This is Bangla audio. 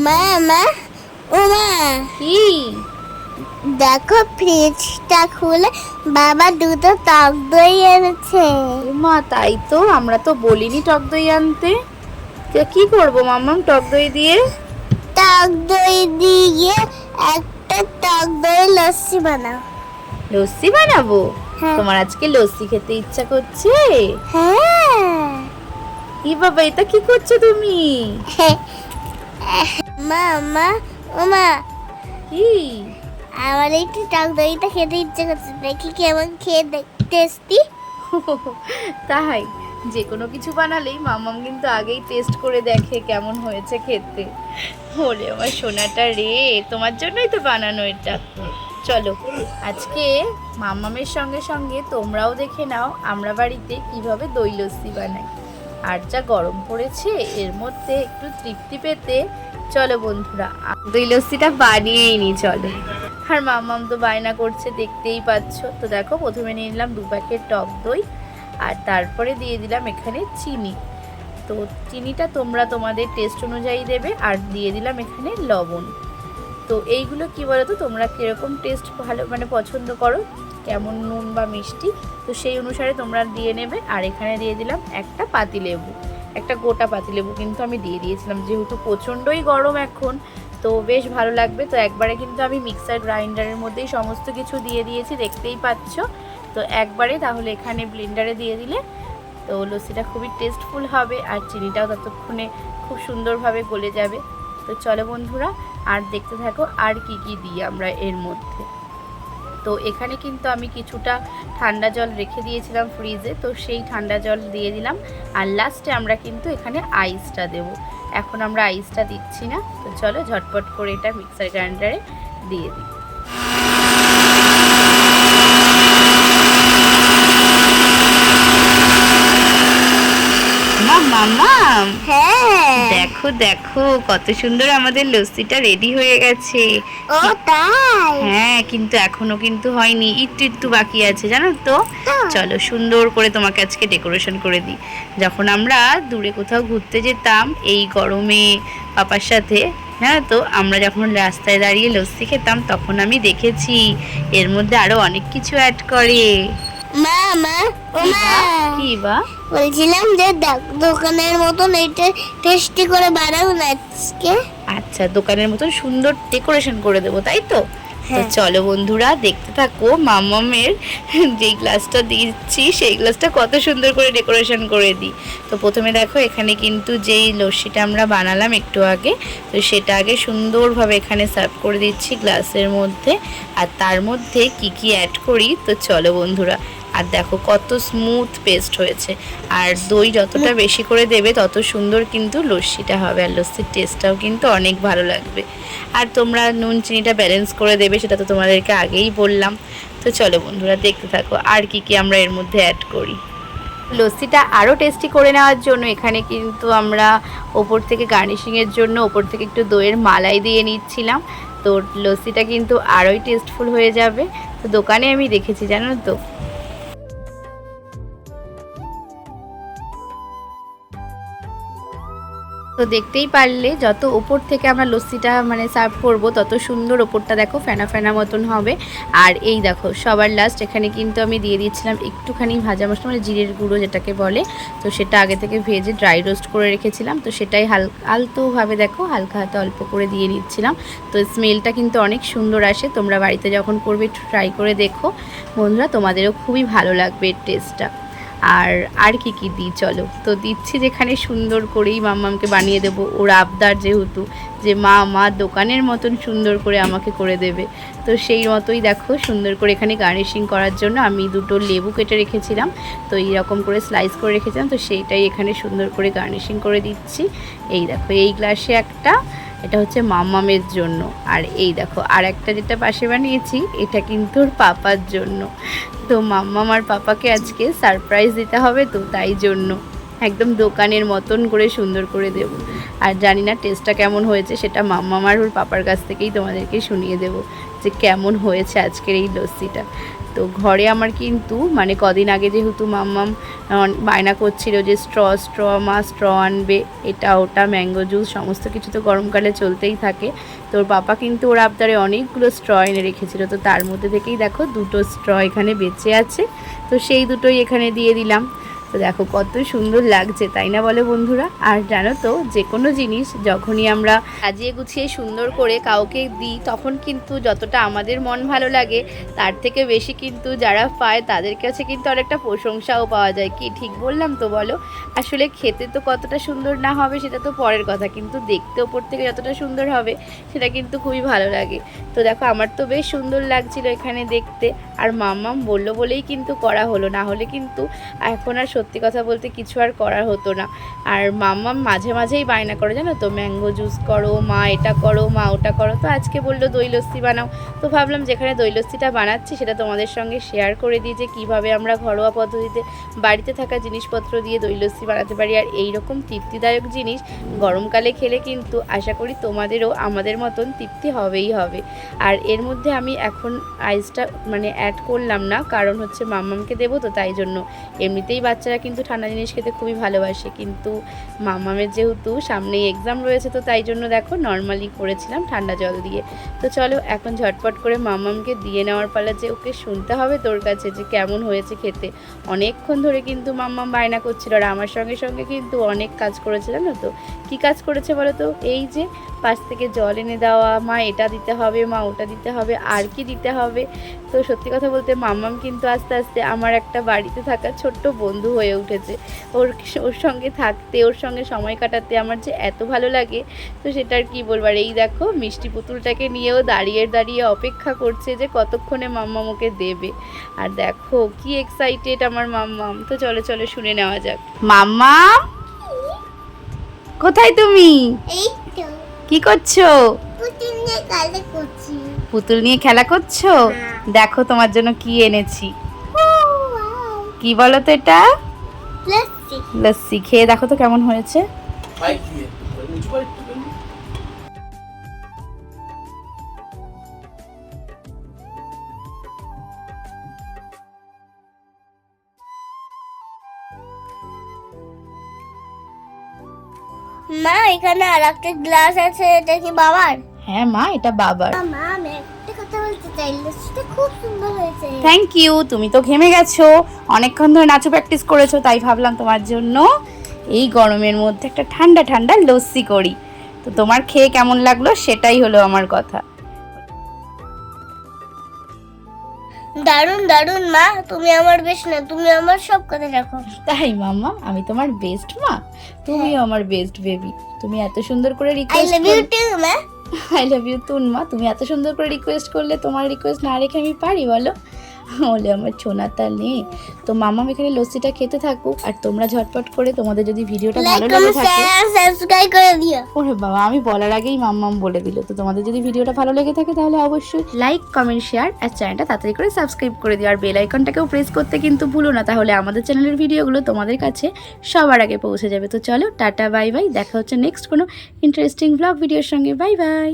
মা মা ও মা, কি? দেখো ফ্রিজটা খুলে বাবা দুটো টক দই এনেছে। মা, তাই তো, আমরা তো বলিনি টক দই আনতে। তো কি করবো মাম্মাম টক দই দিয়ে? টক দই দিয়ে একটা টক দই লস্যি বানাও। লস্যি বানাবো? হ্যাঁ। তোমার আজকে লস্যি খেতে ইচ্ছা করছে? হ্যাঁ। ই বাবা, এটা কি করছো তুমি? মা মা ও মা, কি? আমার একটু টক দইটা খেতে ইচ্ছে করছে, দেখি কেমন খেয়ে টেস্টি। তাই? যে কোনো কিছু বানালেই মাম্মাম কিন্তু আগেই টেস্ট করে দেখে কেমন হয়েছে খেতে। ওরে আমার সোনাটা রে, তোমার জন্যই তো বানানো এটা। চলো আজকে মাম্মামের সঙ্গে সঙ্গে তোমরাও দেখে নাও আমরা বাড়িতে কিভাবে দই লস্যি বানাই। আর যা গরম পড়েছে, এর মধ্যে একটু তৃপ্তি পেতে চলো বন্ধুরা দই লস্যিটা বানিয়েই নি চলো। আর মাম্মাম তো বায়না করছে, দেখতেই পাচ্ছ। তো দেখো, প্রথমে নিয়ে নিলাম 2 প্যাকেট টক দই, আর তারপরে দিয়ে দিলাম এখানে চিনি। তো চিনিটা তোমরা তোমাদের টেস্ট অনুযায়ী দেবে, আর দিয়ে দিলাম এখানে লবণ। তো এইগুলো কি বলো তো, তোমরা কীরকম টেস্ট ভালো মানে পছন্দ করো, কেমন নুন বা মিষ্টি, তো সেই অনুসারে তোমরা দিয়ে নেবে। আর এখানে দিয়ে দিলাম একটা পাতিলেবু, একটা গোটা পাতিলেবু কিন্তু আমি দিয়ে দিয়েছিলাম, যেহেতু প্রচণ্ডই গরম এখন, তো বেশ ভালো লাগবে। তো একবারে কিন্তু আমি মিক্সার গ্রাইন্ডারের মধ্যেই সমস্ত কিছু দিয়ে দিয়েছি, দেখতেই পাচ্ছ। তো একবারে তাহলে এখানে ব্লেন্ডারে দিয়ে দিলে তো লস্যিটা খুবই টেস্টফুল হবে, আর চিনিটাও ততক্ষণে খুব সুন্দরভাবে গলে যাবে। তো চলো বন্ধুরা, আর দেখতে থাকো আর কি কি দিই আমরা এর মধ্যে। তো এখানে কিন্তু আমি কিছুটা ঠান্ডা জল রেখে দিয়েছিলাম ফ্রিজে, তো সেই ঠান্ডা জল দিয়ে দিলাম। আর লাস্টে আমরা কিন্তু এখানে আইসটা দেব। এখন আমরা আইসটা দিচ্ছি না। তো চলো ঝটপট করে এটা মিক্সার গ্রাইন্ডারে দিয়ে দিই। মাম্মাম, হ্যাঁ দেখো দেখো কত সুন্দর আমাদের লস্যিটা রেডি হয়ে গেছে। ও তাই? হ্যাঁ, কিন্তু এখনো কিন্তু হয়নি, একটু বাকি আছে জানো তো। চলো সুন্দর করে তোমাকে আজকে ডেকোরেশন করে দিই। যখন আমরা দূরে কোথাও ঘুরতে যেতাম এই গরমে পাপার সাথে, হ্যাঁ, তো আমরা যখন রাস্তায় দাঁড়িয়ে লস্যি খেতাম তখন আমি দেখেছি এর মধ্যে আরো অনেক কিছু অ্যাড করে। মা মা ও মা, কি বা? বলছিলাম যে দোকানের মতন এইটা টেস্টি করে বানাও না আজকে। আচ্ছা, দোকানের মতন সুন্দর ডেকোরেশন করে দেবো, তাই তো? তো চলো বন্ধুরা দেখতে থাকো মাম্মামের যেই গ্লাসটা দিচ্ছি সেই গ্লাসটা কত সুন্দর করে ডেকোরেশন করে দিই। তো প্রথমে দেখো এখানে কিন্তু যেই লস্যিটা আমরা বানালাম একটু আগে, তো সেটা আগে সুন্দরভাবে এখানে সার্ভ করে দিচ্ছি গ্লাসের মধ্যে। আর তার মধ্যে কি কি অ্যাড করি তো চলো বন্ধুরা। আর দেখো কত স্মুথ পেস্ট হয়েছে। আর দই যতটা বেশি করে দেবে তত সুন্দর কিন্তু লস্যিটা হবে, আর লস্যির টেস্টটাও কিন্তু অনেক ভালো লাগবে। আর তোমরা নুন চিনিটা ব্যালেন্স করে দেবে, সেটা তো তোমাদেরকে আগেই বললাম। তো চলো বন্ধুরা দেখতে থাকো আর কি কি আমরা এর মধ্যে অ্যাড করি। লস্যিটা আরও টেস্টি করে নেওয়ার জন্য এখানে কিন্তু আমরা ওপর থেকে গার্নিশিংয়ের জন্য ওপর থেকে একটু দইয়ের মালাই দিয়ে নিচ্ছিলাম। তো লস্যিটা কিন্তু আরোই টেস্টফুল হয়ে যাবে। তো দোকানে আমি দেখেছি জানো তো। তো দেখতেই পারলে যত ওপর থেকে আমরা লস্যিটা মানে সার্ভ করব তত সুন্দর ওপরটা দেখো ফেনা ফেনা মতন হবে। আর এই দেখো সবার লাস্ট এখানে কিন্তু আমি দিয়ে দিয়েছিলাম একটুখানি ভাজা মশলা, মানে জিরের গুঁড়ো যেটাকে বলে। তো সেটা আগে থেকে ভেজে ড্রাই রোস্ট করে রেখেছিলাম, তো সেটাই আলতোভাবে দেখো হালকা হাতে অল্প করে দিয়ে নিচ্ছিলাম। তো স্মেলটা কিন্তু অনেক সুন্দর আসে, তোমরা বাড়িতে যখন করবে ট্রাই করে দেখো বন্ধুরা, তোমাদেরও খুবই ভালো লাগবে এর টেস্টটা। আর কি কি দিই চলো, তো দিচ্ছি যেখানে সুন্দর করেই মাম্মামকে বানিয়ে দেবো, ওর আবদার যেহেতু যে মা দোকানের মতন সুন্দর করে আমাকে করে দেবে। তো সেই মতোই দেখো সুন্দর করে এখানে গার্নিশিং করার জন্য আমি 2টো লেবু কেটে রেখেছিলাম, তো এইরকম করে স্লাইস করে রেখেছিলাম, তো সেইটাই এখানে সুন্দর করে গার্নিশিং করে দিচ্ছি। এই দেখো এই গ্লাসে একটা, এটা হচ্ছে মাম্মামের জন্য। আর এই দেখো আর একটা যেটা পাশে বানিয়েছি এটা কিন্তু ওর পাপার জন্য। তো মাম্মাম আর পাপাকে আজকে সারপ্রাইজ দিতে হবে, তো তাই জন্য একদম দোকানের মতন করে সুন্দর করে দেব। আর জানি না টেস্টটা কেমন হয়েছে সেটা মাম্মাম আর ওর পাপার কাছ থেকেই তোমাদেরকে শুনিয়ে দেব। যে কেমন হয়েছে আজকের এই লস্যিটা। তো ঘরে আমার কিন্তু মানে কদিন আগে যেহেতু মাম্মাম বায়না করছিল যে স্ট্র আনবে, এটা ওটা ম্যাঙ্গো জুস সমস্ত কিছু তো গরমকালে চলতেই থাকে। তোর পাপা কিন্তু ওর আবদারে অনেকগুলো স্ট্র এনে রেখেছিল, তো তার মধ্যে থেকেই দেখো 2টো স্ট্র এখানে বেঁচে আছে, তো সেই দুটোই এখানে দিয়ে দিলাম। তো দেখো কত সুন্দর লাগছে, তাই না বলে বন্ধুরা? আর জানো তো যে কোনো জিনিস যখনই আমরা সাজিয়ে গুছিয়ে সুন্দর করে কাউকে দিই তখন কিন্তু যতটা আমাদের মন ভালো লাগে তার থেকে বেশি কিন্তু যারা পায় তাদের কাছে কিন্তু অনেকটা প্রশংসাও পাওয়া যায়। কি ঠিক বললাম তো বলো? আসলে খেতে তো কতটা সুন্দর না হবে সেটা তো পরের কথা, কিন্তু দেখতে ওপর থেকে যতটা সুন্দর হবে সেটা কিন্তু খুবই ভালো লাগে। তো দেখো আমার তো বেশ সুন্দর লাগছিল এখানে দেখতে, আর মাম্মাম বললো বলেই কিন্তু করা হলো, না হলে কিন্তু এখন আর সত্যি কথা বলতে কিছু আর করার হতো না। আর মাম্মাম মাঝে মাঝেই বায়না করে জানো তো, ম্যাঙ্গো জুস করো মা, এটা করো মা, ওটা করো। তো আজকে বললো দই লস্যি বানাও, তো ভাবলাম যেখানে দই লস্যিটা বানাচ্ছি সেটা তোমাদের সঙ্গে শেয়ার করে দিই যে কীভাবে আমরা ঘরোয়া পদ্ধতিতে বাড়িতে থাকা জিনিসপত্র দিয়ে দই লস্যি বানাতে পারি। আর এই রকম তৃপ্তিদায়ক জিনিস গরমকালে খেলে কিন্তু আশা করি তোমাদেরও আমাদের মতন তৃপ্তি হবেই হবে। আর এর মধ্যে আমি এখন আইসটা মানে অ্যাড করলাম না, কারণ হচ্ছে মাম্মামকে দেবো তো তাই জন্য। এমনিতেই বাচ্চারা কিন্তু ঠান্ডা জিনিস খেতে খুবই ভালোবাসে, কিন্তু মাম্মামের যেহেতু সামনেই এক্সাম রয়েছে তো তাই জন্য দেখো নর্মালি করেছিলাম ঠান্ডা জল দিয়ে। তো চলো এখন ঝটপট করে মাম্মামকে দিয়ে নেওয়ার পালা, যে ওকে শুনতে হবে তোর কাছে যে কেমন হয়েছে খেতে। অনেকক্ষণ ধরে কিন্তু মাম্মাম বায়না করছিল, আর আমার সঙ্গে সঙ্গে কিন্তু অনেক কাজ করেছিল না। তো কী কাজ করেছে বলো তো? এই যে পাশ থেকে জল এনে দেওয়া, মা এটা দিতে হবে, মা ওটা দিতে হবে, আর কি দিতে হবে। তো সত্যি কথা বলতে মাম্মাম কিন্তু আস্তে আস্তে আমার একটা বাড়িতে থাকা ছোট্ট বন্ধু হয়ে উঠেছে। ওর সঙ্গে থাকতে, ওর সঙ্গে সময় কাটাতে আমার যে এত ভালো লাগে, তো সেটা আর কী বলবো। আর এই দেখো মিষ্টি পুতুলটাকে নিয়েও দাঁড়িয়ে দাঁড়িয়ে অপেক্ষা করছে যে কতক্ষণে মাম্মাম ওকে দেবে। আর দেখো কি এক্সাইটেড আমার মাম্মাম। তো চলো চলো শুনে নেওয়া যাক। মাম্মাম কোথায় তুমি? এই তো কি করছো? পুতুল নিয়ে কালে করছি। পুতুল নিয়ে খেলা করছো? দেখো তোমার জন্য কি এনেছি। কি বলো তো এটা? লস্যি। লস্যি। খেয়ে দেখো তো কেমন হয়েছে। মা এখানে আর একটা গ্লাস আছে, এটা কি বাবার? হ্যাঁ মা, এটা বাবার। মা আমি একটা কথা বলতে চাই, লস্যিটা খুব সুন্দর হয়েছে। Thank you. তুমি তো ঘেমে গেছো, অনেকক্ষণ ধরে নাচু প্র্যাকটিস করেছো, তাই ভাবলাম তোমার জন্য এই গরমের মধ্যে একটা ঠান্ডা ঠান্ডা লস্যি করি। তো তোমার খেয়ে কেমন লাগলো সেটাই হলো আমার কথা। দারুন দারুন মা, তুমি আমার বেস্ট না, তুমি আমার সব কথা রাখো। তাই মাম্মা, আমি তোমার বেস্ট মা, তুমিও আমার বেস্ট বেবি। তুমি এত সুন্দর করে I request love you to মা। আই লাভ ইউ তুন মা, তুমি এত সুন্দর করে রিকোয়েস্ট করলে, তোমার রিকোয়েস্ট না রেখে আমি পারি বলো? বলে আমার ছোনাটা নেই। তো মাম্মাম এখানে লস্যিটা খেতে থাকুক, আর তোমরা ঝটপট করে তোমাদের যদি ভিডিওটা ভালো লেগে থাকে, সাবস্ক্রাইব করে দিও। ওরে বাবা, আমি বলার আগেই মাম্মাম বলে দিল। তো তোমাদের যদি ভিডিওটা ভালো লেগে থাকে তাহলে অবশ্যই লাইক কমেন্ট শেয়ার আর চ্যানেলটা তাড়াতাড়ি করে সাবস্ক্রাইব করে দিও, আর বেল আইকনটাকেও প্রেস করতে কিন্তু ভুলো না, তাহলে আমাদের চ্যানেলের ভিডিওগুলো তোমাদের কাছে সবার আগে পৌঁছে যাবে। তো চলো টাটা বাই বাই, দেখা হচ্ছে নেক্সট কোনো ইন্টারেস্টিং ব্লগ ভিডিওর সঙ্গে। Bye bye.